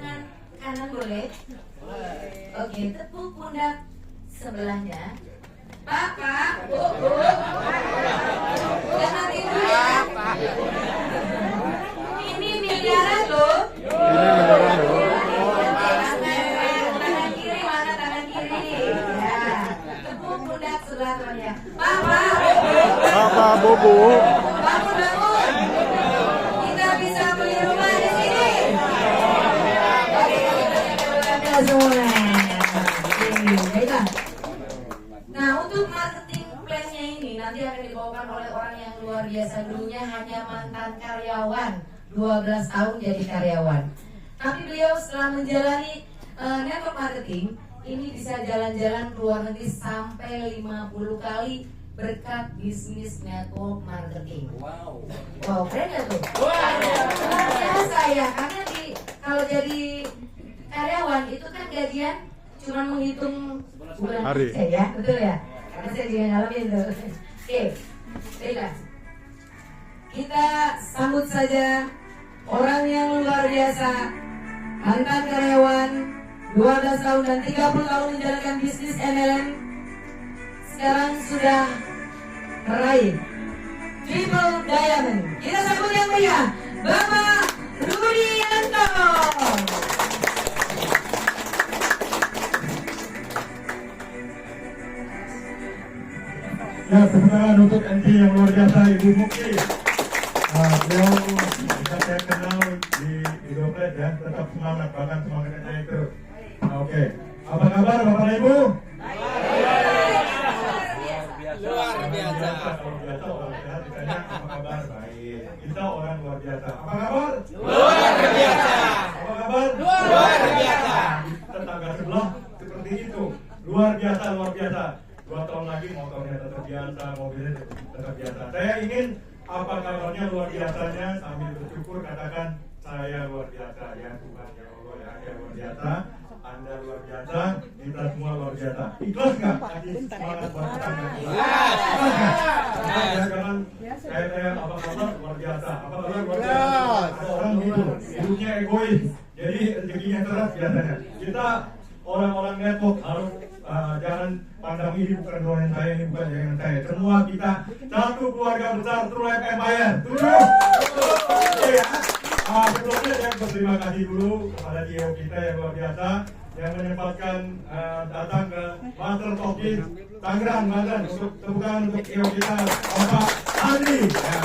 tangan kanan boleh? Oke, tepuk pundak sebelahnya. Pak, Bu. Jangan tidur ya. Ini miliaran loh. Tangan kiri mana tangan kiri? Ya, tepuk pundak sebelah temannya. Bapak, Bobo. Bangun. Kita bisa beli rumah di sini. Oke, semua. Baiklah. Nah, untuk marketing plan-nya ini nanti akan dibawakan oleh orang yang luar biasa. Dulunya hanya mantan karyawan, 12 tahun jadi karyawan. Tapi beliau setelah menjalani network marketing, ini bisa jalan-jalan ke luar negeri sampai 50 kali berkat bisnis network marketing. Wow, keren gak tuh? Biasa ya, karena kalau jadi karyawan itu kan gajian cuma menghitung bulan hari ya, betul ya? Karena saya juga ngalamin tuh. Oke, baiklah. Kita sambut saja orang yang luar biasa, mantan karyawan 12 tahun dan 30 tahun menjalankan bisnis MLM. Sekarang sudah meraih Triple Diamond. Kita sambut yang meriah, Bapak Rudianto. Ya, tepuk tangan untuk NT yang luar biasa, Ibu Mukti. Beliau bisa saya kenal di Dompet ya, tetap semangat, bahkan semangatnya itu. Oke. Apa kabar Bapak Ibu? Luar biasa. Kalau biasa orang sehat ditanya apa kabar? Baik. Kita orang luar biasa. Apa kabar? Luar biasa. Apa kabar? Luar biasa. Tetangga sebelah seperti itu. Luar biasa, luar biasa. 2 tahun lagi motornya tetap biasa, mobilnya tetap biasa. Saya ingin apa kabarnya luar biasanya sambil bersyukur katakan saya luar biasa ya Tuhan ya Allah ya saya luar biasa, Anda luar biasa, kita semua luar biasa. Ikhlas nggak? Kasih semangat buat kita. Ikhlas nggak? Jangan saya apa kabar luar biasa, apa kabar luar biasa. Ada orang gitu, hidupnya egois, jadi rezekinya keras biasanya. Kita orang-orang network harus jangan pandang ini bukan doain saya, ini bukan jaringan saya. Semua kita satu keluarga besar True Life Empire. Tujuh. Oke ya. Sebelumnya saya berterima kasih dulu kepada CEO kita yang luar biasa yang menyempatkan datang ke Master Talkies Tangerang, Banten untuk tepukan untuk CEO kita Bapak Andi. Ya.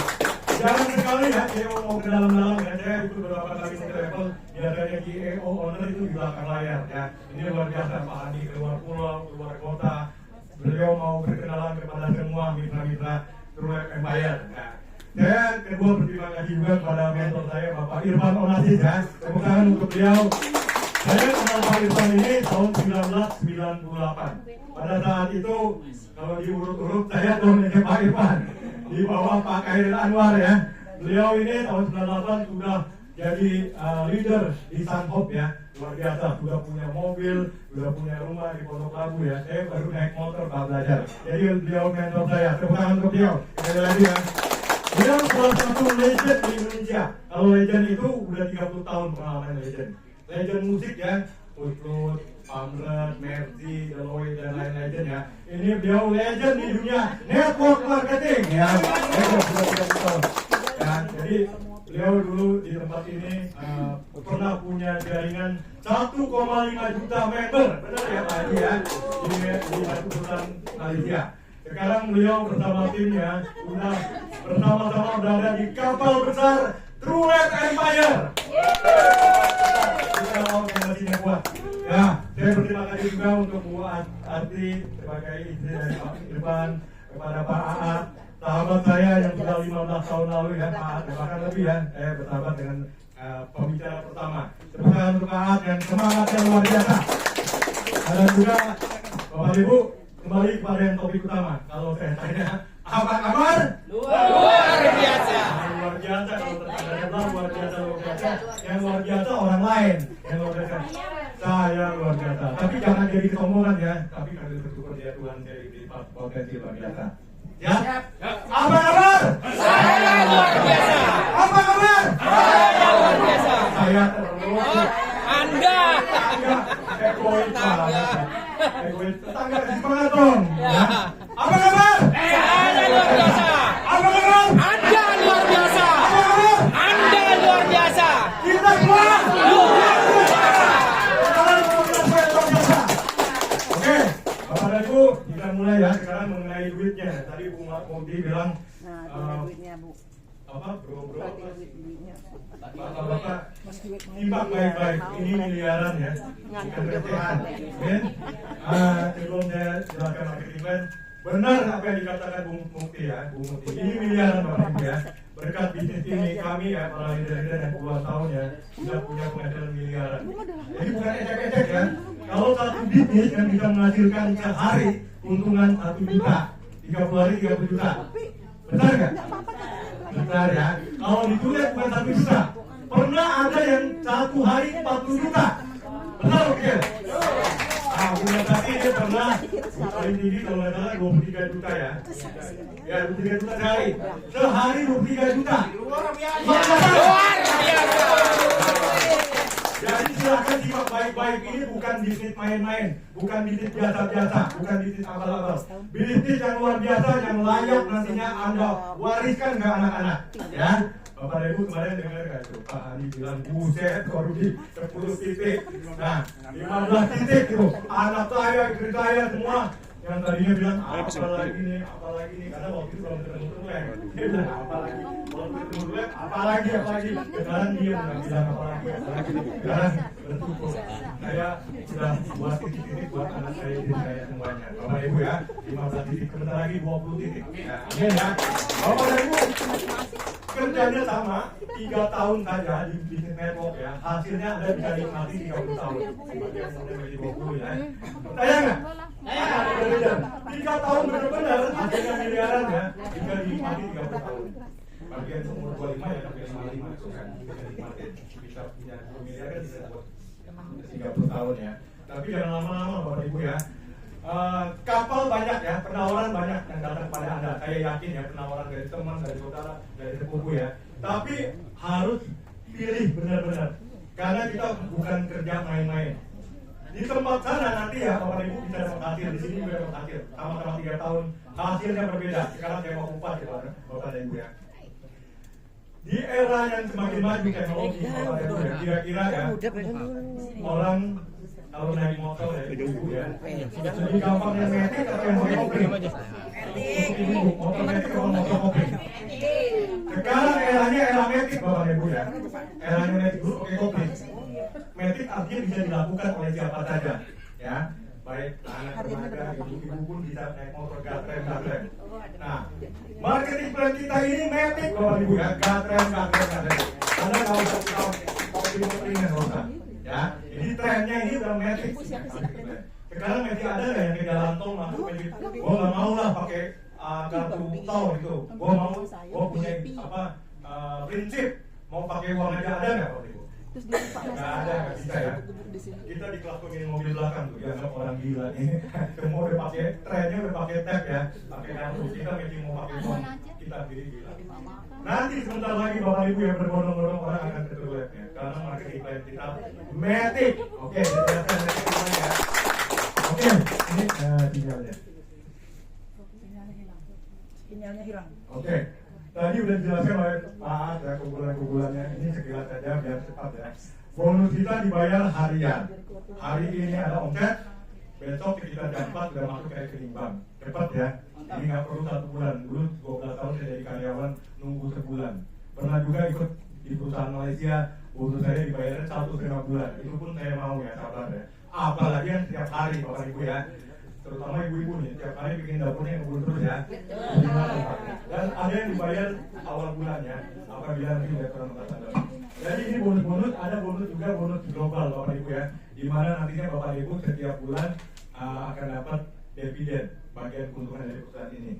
Jarang sekali ya CEO mau ke dalam-dalam ya. Saya itu beberapa kali travel biasanya CEO owner itu di belakang layar ya. Ini luar biasa Pak Andi keluar pulau, keluar kota. Beliau mau berkenalan kepada semua mitra-mitra True Life Empire. Ya. Saya kedua berterima kasih juga kepada mentor saya Bapak Irfan Onasis ya. Tepuk tangan untuk beliau. Saya kenal Pak Irfan ini tahun 1998. Pada saat itu kalau diurut-urut saya domennya Pak Irfan. Di bawah Pak Khairil Anwar ya. Beliau ini tahun 98 sudah jadi leader di Sunhop ya. Luar biasa, sudah punya mobil, sudah punya rumah di Pondok Labu ya. Saya baru naik motor Pak belajar. Jadi beliau mentor saya. Tepuk tangan untuk beliau. Sekali lagi ya. Beliau salah satu legend di Indonesia. Kalau legend itu udah 30 tahun pengalaman legend. Legend musik ya. Utlud, Pamret, Mercy, Deloitte dan lain legend ya. Ini beliau legend di dunia network marketing ya. Legend sudah 30 tahun. Ya, jadi beliau dulu di tempat ini pernah punya jaringan 1,5 juta member. Benar ya Pak Haji ya? Di satu perusahaan Malaysia. Sekarang beliau bersama timnya sudah bersama-sama berada di kapal besar True Life Empire. Kita mau masih kuat. Ya, saya berterima kasih juga untuk Bu Arti sebagai istri dari Pak Irfan, kepada Pak Aat, sahabat saya yang sudah 15 tahun lalu ya Pak Aat, bahkan lebih ya, saya bersahabat dengan pembicara pertama. Terima kasih untuk Pak Aat yang semangat yang luar biasa. Dan juga Bapak Ibu, kembali kepada yang topik utama. Kalau saya tanya, apa kabar? Luar biasa. Luar biasa, kalau tertanya luar biasa, luar biasa. Yang luar biasa orang lain, yang luar biasa. Saya luar biasa. Tapi jangan jadi kesombongan ya. Tapi kami bersyukur ya Tuhan saya diberi potensi luar biasa. Ya? Apa kabar? Saya luar biasa. Apa kabar? Saya luar biasa. Saya terus Anda. Egois banget. Egois. Tetangga kasih semangat dong. Ya. Apa kabar? Saya luar biasa. Apa kabar? Anda luar biasa. Apa kabar? Anda luar biasa. Kita semua Luar biasa. Oke, Bapak dan Ibu, kita mulai ya sekarang mengenai duitnya. Tadi Bu Maudy bilang apa bro Bapak timbang baik-baik, ini miliaran ya, bukan recehan. Sebelum saya jelaskan marketing plan, benar apa yang dikatakan Bu Mukti ya, Bu Mukti. Ini miliaran Bapak Ibu ya. Berkat bisnis ini kami ya para leader-leader yang puluhan tahun ya sudah punya penghasilan miliaran. Jadi bukan ecek-ecek ya. Kalau satu bisnis yang bisa menghasilkan sehari keuntungan 1 juta, 30 hari 30 juta. Benar nggak? Benar ya. Kalau ditulis bukan 1 juta. Pernah ada yang 1 hari 40 juta. Benar oke? Nah, bulan tadi dia pernah paling tinggi kalau nggak salah 23 juta ya. Ya 23 juta sehari. Sehari 23 juta. Luar biasa. Jadi silakan simak baik-baik, ini bukan bisnis main-main, bukan bisnis biasa-biasa, bukan bisnis abal-abal. Bisnis yang luar biasa yang layak nantinya Anda wariskan ke anak-anak. Ya, Bapak dan Ibu kemarin dengar nggak tuh Pak Hani bilang buset korupsi 10 titik, nah 15 titik itu anak saya, istri saya semua. Yang tadinya bilang apalagi nih, karena waktu itu belum ketemu Tulen. Dia bilang apalagi, belum ketemu Tulen, apalagi. Sekarang dia bilang apalagi. Sekarang bersyukur. Saya sudah buat titik-titik buat anak saya, istri saya semuanya. Bapak Ibu ya, 15 titik, sebentar lagi 20 titik. Amin ya. Bapak dan Ibu, kerjanya sama, 3 tahun saja di bisnis network ya. Hasilnya Anda bisa nikmati 30 tahun. Seperti yang sudah menjadi 20 ya. Percaya nggak? 3 tahun benar-benar hasilnya miliaran ya, bisa dinikmati 30 tahun. Bagian umur 25 ya sampai 55 itu kan bisa dinikmati, bisa punya 2 miliar kan bisa dapat 30 tahun ya. Tapi jangan lama-lama Bapak Ibu ya. Kapal banyak ya, penawaran banyak yang datang kepada Anda. Saya yakin ya penawaran dari teman, dari saudara, dari sepupu ya. Tapi harus pilih benar-benar, karena kita bukan kerja main-main. Di tempat sana nanti ya Bapak Ibu bisa dapat hasil, di sini juga dapat hasil. Sama-sama 3 tahun, hasilnya berbeda. Sekarang saya mau kupas ya Bapak dan Ibu ya. Di era yang semakin maju teknologi Bapak dan Ibu ya, kira-kira ya orang kalau naik motor ya Ibu ya, lebih gampang yang metik atau yang pakai kopling? Motor metik atau motor kopling? Sekarang eranya era metik Bapak dan Ibu ya. Eranya metik dulu pakai kopling. Metik artinya bisa dilakukan oleh siapa saja, ya, baik anak remaja, ibu-ibu pun bisa naik motor gatrem. Nah, marketing plan kita ini metik, Bapak Ibu ya, gatrem. Anda nggak usah tahu dengan usah, ya. Jadi trennya ini udah metik. Sekarang metik ada nggak yang ke jalan tol masuk metik? Gua nggak mau lah pakai kartu tol itu. Gua punya prinsip mau pakai uang aja, ada nggak Bapak Ibu? Nggak ada, nggak bisa ya. Kita di kelas pemilik mobil belakang tuh, dianggap orang gila nih. Semua udah pakai, trennya udah pakai tag ya, pakai kartu. Kita masih mau pakai uang, kita pilih gila. Nanti sebentar lagi Bapak Ibu yang berbondong-bondong orang akan tertulis ya, karena marketing plan kita metik. Oke, saya jelaskan metik gimana ya. Oke, ini sinyalnya. Sinyalnya hilang. Oke. Tadi udah dijelaskan oleh Pak ya kumpulan-kumpulannya, ini sekilas saja biar cepat ya. Bonus kita dibayar harian. Hari ini ada omset, besok sekitar jam 4 sudah masuk ke rekening bank. Cepat ya. Ini nggak perlu 1 bulan. Dulu 12 tahun saya jadi karyawan nunggu sebulan. Pernah juga ikut di perusahaan Malaysia, bonus saya dibayar 1,5 bulan. Itu pun saya mau ya, sabar ya. Apalagi yang setiap hari Bapak Ibu ya. Terutama ibu-ibu nih, tiap hari bikin dapurnya ngebul terus ya. Dan ada yang dibayar awal bulannya, apabila nanti udah kurang tanda. Jadi ini bonus-bonus, ada bonus juga bonus global Bapak Ibu ya, di mana nantinya Bapak Ibu setiap bulan akan dapat dividen bagian keuntungan dari perusahaan ini.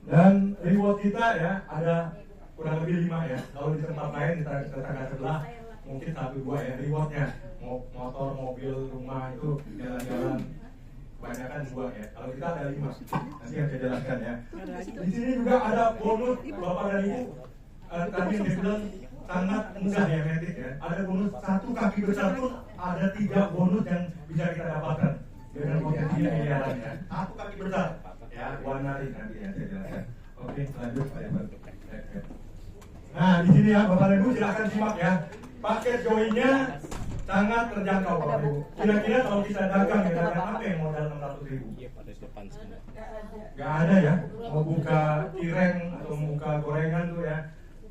Dan reward kita ya ada kurang lebih 5 ya. Kalau di tempat lain di tetangga sebelah mungkin 1-2 ya rewardnya, motor, mobil, rumah itu jalan-jalan. Kebanyakan 2 ya. Kalau kita ada 5. Nanti yang saya jelaskan ya. Di sini juga ada bonus Bapak dan Ibu. Tadi yang saya bilang sangat mudah ya metik ya. Ada bonus 1 kaki besar pun ada 3 bonus yang bisa kita dapatkan dengan potensi miliaran ya. 1 kaki besar ya, warna ini nanti ya saya jelaskan. Oke, lanjut Pak Yaman. Nah di sini ya Bapak Ibu silahkan simak ya. Paket joinnya sangat terjangkau Bapak Ibu. Kira-kira kalau kita dagang ya, dagang apa yang modal 600.000? Gak ada ya, mau buka cireng atau buka gorengan tuh ya,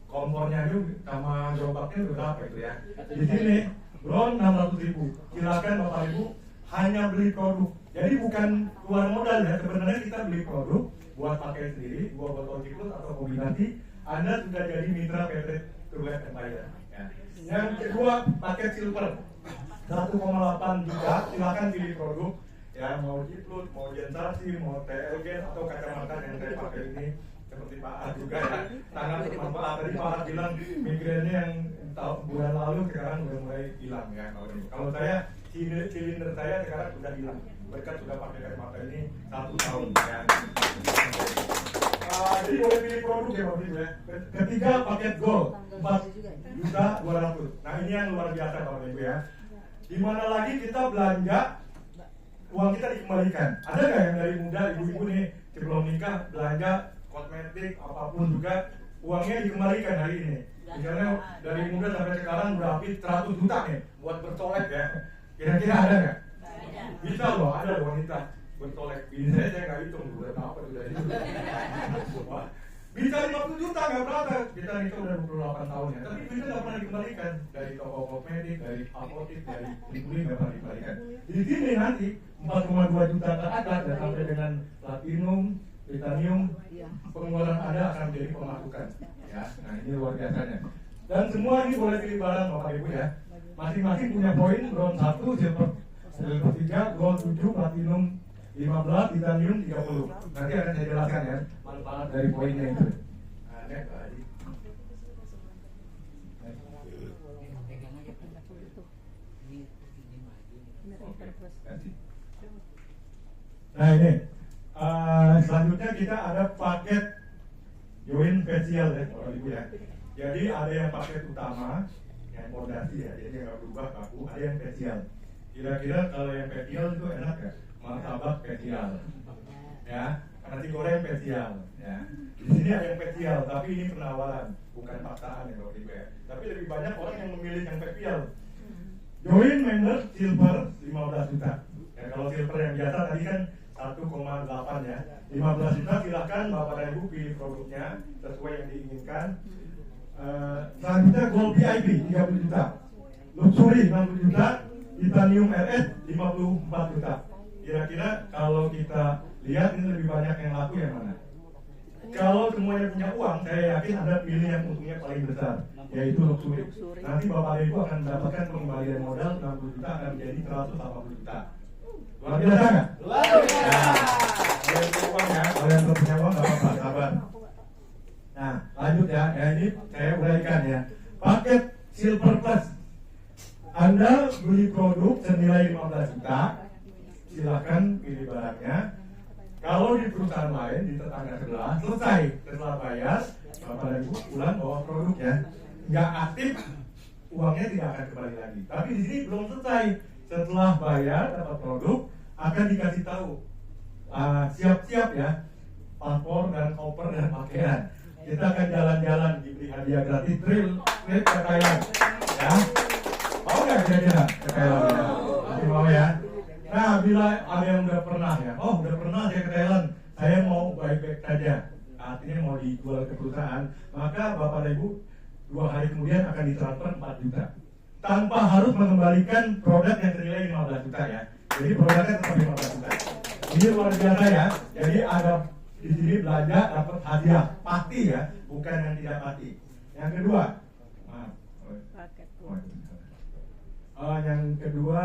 kompornya itu sama gerobaknya udah berapa itu ya. Di sini bro 600.000, silakan Bapak Ibu hanya beli produk. Jadi bukan keluar modal ya, sebenarnya kita beli produk buat pakai sendiri, buat botol ciklus atau kombinasi. Anda sudah jadi mitra PT Trulight Empire ya. Yang kedua paket silver 1,8 juta, silakan pilih produk ya, mau ciklus, mau jensasi, mau TLG atau kacamata yang saya pakai ini seperti Pak A juga ya, sangat bermanfaat. Tadi Pak A bilang migrainnya yang bulan lalu sekarang udah mulai hilang ya. Kalau saya silinder saya sekarang sudah hilang berkat sudah pakai kacamata ini 1 tahun ya. Jadi boleh pilih produk ya Bapak Ibu ya. Ketiga paket gold 4.200.000. Nah ini yang luar biasa Bapak Ibu ya. Dimana lagi kita belanja uang kita dikembalikan. Ada nggak yang dari muda ibu-ibu nih sebelum nikah belanja kosmetik apapun juga uangnya dikembalikan hari ini? Misalnya dari muda sampai sekarang udah habis 100 juta nih buat bercolek ya. Kira-kira ada nggak? Bisa loh, ada wanita bercolek. Ini saya nggak hitung udah apa sudah itu. Bisa 50 juta nggak berapa? Kita nikah udah 28 tahun ya. Tapi duitnya nggak pernah dikembalikan dari toko kosmetik, dari apotek, dari kulit nggak pernah dikembalikan. Di sini nanti 4,2 juta ke atas dan sampai dengan platinum, titanium, pengeluaran Anda akan menjadi pemasukan. Ya, nah ini luar biasanya. Dan semua ini boleh pilih barang Bapak Ibu ya. Masing-masing punya poin, bronze 1, silver 3, gold 7, platinum 15, titanium 30. Nanti akan saya jelaskan ya manfaat dari poinnya itu. Nah, next lagi. Nah ini selanjutnya kita ada paket join spesial ya Bapak Ibu ya. Jadi ada yang paket utama yang fondasi ya, jadi nggak berubah kaku. Ada yang spesial. Kira-kira kalau yang spesial itu enak ya, martabak spesial ya, nasi goreng spesial ya. Di sini ada yang spesial, tapi ini penawaran bukan paksaan ya Bapak Ibu ya. Tapi lebih banyak orang yang memilih yang spesial. Join member silver 15 juta. Ya, kalau silver yang biasa tadi kan 1,8 ya. 15 juta silahkan Bapak dan Ibu pilih produknya sesuai yang diinginkan. Selanjutnya gold VIP 30 juta, luxury 60 juta, titanium RS 54 juta. Kira-kira kalau kita lihat ini lebih banyak yang laku yang mana? Kalau semuanya punya uang, saya yakin Anda pilih yang untungnya paling besar, yaitu luxury. Nanti Bapak dan Ibu akan mendapatkan pengembalian modal 60 juta akan menjadi 180 juta. Luar biasa nggak? Luar biasa. Kalau yang punya uang ya, kalau yang belum punya uang nggak apa-apa, sabar. Nah, lanjut ya. Ini saya uraikan ya. Paket Silver Plus. Anda beli produk senilai 15 juta, silakan pilih barangnya. Kalau di perusahaan lain di tetangga sebelah selesai setelah bayar, Bapak dan Ibu pulang bawa produknya, nggak aktif, uangnya tidak akan kembali lagi. Tapi di sini belum selesai. Setelah bayar dapat produk akan dikasih tahu siap-siap ya paspor dan koper dan pakaian. Kita akan jalan-jalan diberi hadiah gratis trip ke Thailand ya. Mau nggak kira-kira ke Thailand ya? Masih mau ya? Nah bila ada yang udah pernah ya, oh udah pernah saya ke Thailand, saya mau baik-baik saja, artinya mau dijual ke perusahaan, maka Bapak dan Ibu 2 hari kemudian akan ditransfer 4 juta tanpa harus mengembalikan produk yang senilai 15 juta ya. Jadi produknya tetap 15 juta. Ini luar biasa ya. Jadi ada di sini belanja dapat hadiah pasti ya, bukan yang tidak pasti. Yang kedua, maaf. Yang kedua,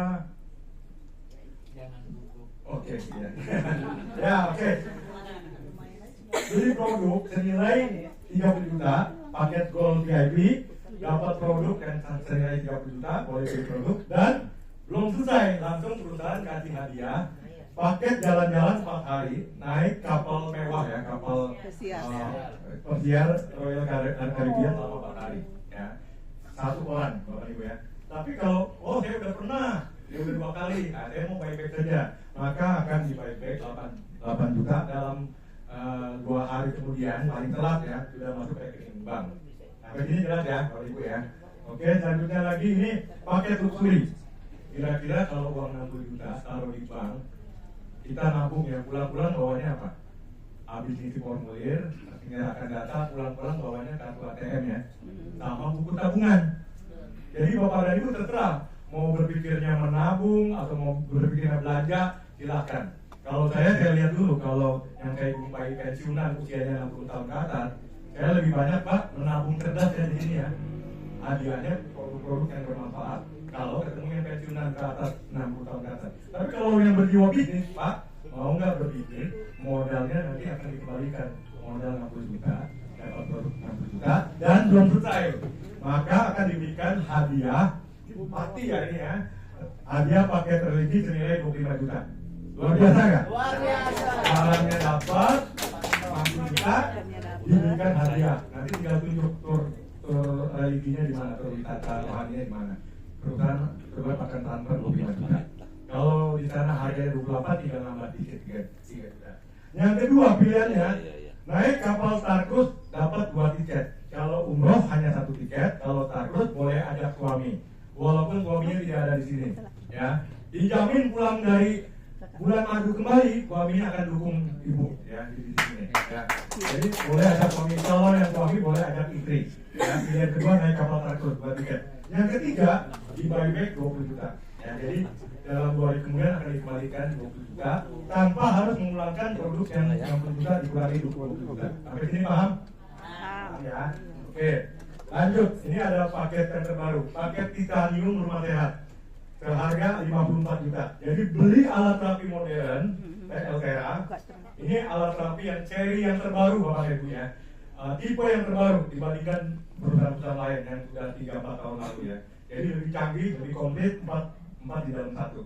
oke, ya. Ya oke. Beli produk senilai 30 juta, paket gold VIP, dapat produk yang senilai 30 juta, boleh beli produk, dan belum selesai, langsung perusahaan kasih hadiah paket jalan-jalan 4 hari, naik kapal mewah ya, kapal pesiar Royal Caribbean selama 4 hari ya. satu orang, Bapak Ibu ya. Tapi kalau, oh saya udah pernah, dia udah 2 kali, nah, saya mau buyback saja, maka akan di buyback 8 juta dalam 2 hari kemudian, paling telat ya, sudah masuk rekening bank. Nah, begini jelas ya, Bapak Ibu ya. Oke, selanjutnya lagi ini paket luxury. Kira-kira kalau uang 60 juta taruh di bank, kita nabung ya, pulang-pulang bawanya apa? Habis isi formulir, menyerahkan data, pulang-pulang bawanya kartu ATM ya, sama buku tabungan. Jadi Bapak dan Ibu terserah mau berpikirnya menabung atau mau berpikirnya belanja, silahkan. Kalau saya lihat dulu, kalau yang kayak ibu bayi pensiunan usianya 60 tahun ke atas, saya lebih banyak Pak menabung cerdas ya di sini ya. Hadiahnya produk-produk yang bermanfaat. Kalau ketemu yang pensiunan ke atas 60 tahun ke atas. Tapi kalau yang berjiwa bisnis Pak, mau nggak berpikir modalnya nanti akan dikembalikan, modal 60 juta dapat produk 60 juta dan belum selesai, maka akan diberikan hadiah pasti ya ini ya, hadiah paket religi senilai 25 juta. Luar biasa nggak? Luar biasa. Barangnya dapat 60 juta diberikan hadiah, nanti tinggal tunjuk tur religinya di mana, tur wisata rohaninya di mana, perusahaan akan transfer 25 juta. Kalau di sana harganya 28, tinggal nambah tiket 3 juta. Yang kedua pilihannya, naik kapal Star-Cruise dapat 2 tiket. Kalau umroh hanya 1 tiket, kalau Star-Cruise boleh ajak suami. Walaupun suaminya tidak ada di sini. Ya, dijamin pulang dari bulan madu kembali, suaminya akan dukung ibu ya di sini. Ya. Jadi boleh ajak suami, calon yang suami boleh ajak istri. Ya, pilihan kedua naik kapal Star-Cruise 2 tiket. Yang ketiga di buyback 20 juta. Ya, jadi dalam 2 hari kemudian akan dikembalikan 20 juta tanpa harus mengulangkan produk yang 60 juta dikurangi 20 juta. Sampai sini paham? Paham ya. Oke, lanjut. Ini ada paket yang terbaru, paket titanium rumah sehat seharga 54 juta. Jadi beli alat terapi modern LTRA. Ini alat terapi yang seri yang terbaru Bapak Ibu ya. Tipe yang terbaru dibandingkan perusahaan-perusahaan lain yang sudah 3-4 tahun lalu ya. Jadi lebih canggih, lebih komplit, 4 di dalam 1.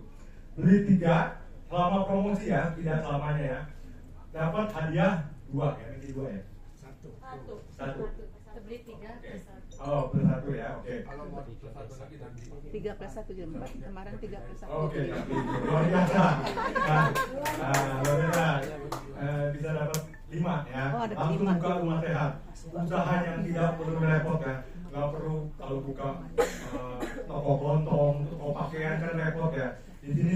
Beli 3 selama promosi ya, tidak selamanya ya. Dapat hadiah 2 ya, ini 2 ya. 1. Beli 3 plus 1. Oh, plus 1 ya, oke. 3 plus 1 jadi 4. Kemarin 3 plus 1. Oke, luar biasa. Luar biasa. Bisa dapat 5 ya. Oh, ada langsung 5. buka rumah sehat. Usaha yang tidak perlu repot ya. Nggak perlu kalau buka toko kelontong, toko pakaian kan repot ya. Di sini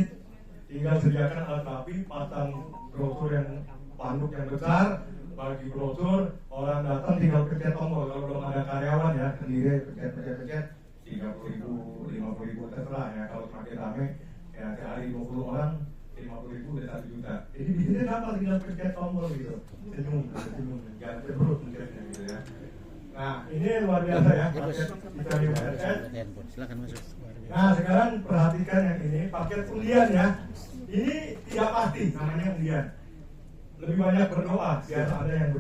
tinggal sediakan alat terapi, pasang brosur yang panduk yang besar, bagi brosur, orang datang tinggal pencet tombol. Kalau belum ada karyawan ya, sendiri pencet 30.000, 50.000 terserah ya. Kalau semakin rame ya sehari 20 orang 50.000 udah 1 juta. Jadi di sini dapat tinggal pencet tombol gitu, senyum, jangan terus pencetnya gitu ya. Nah ini luar biasa ya, paket titanium RS. Silakan masuk. Nah sekarang perhatikan yang ini, paket undian ya. Ini tidak pasti namanya undian. Lebih banyak berdoa, biar ada yang berdoa.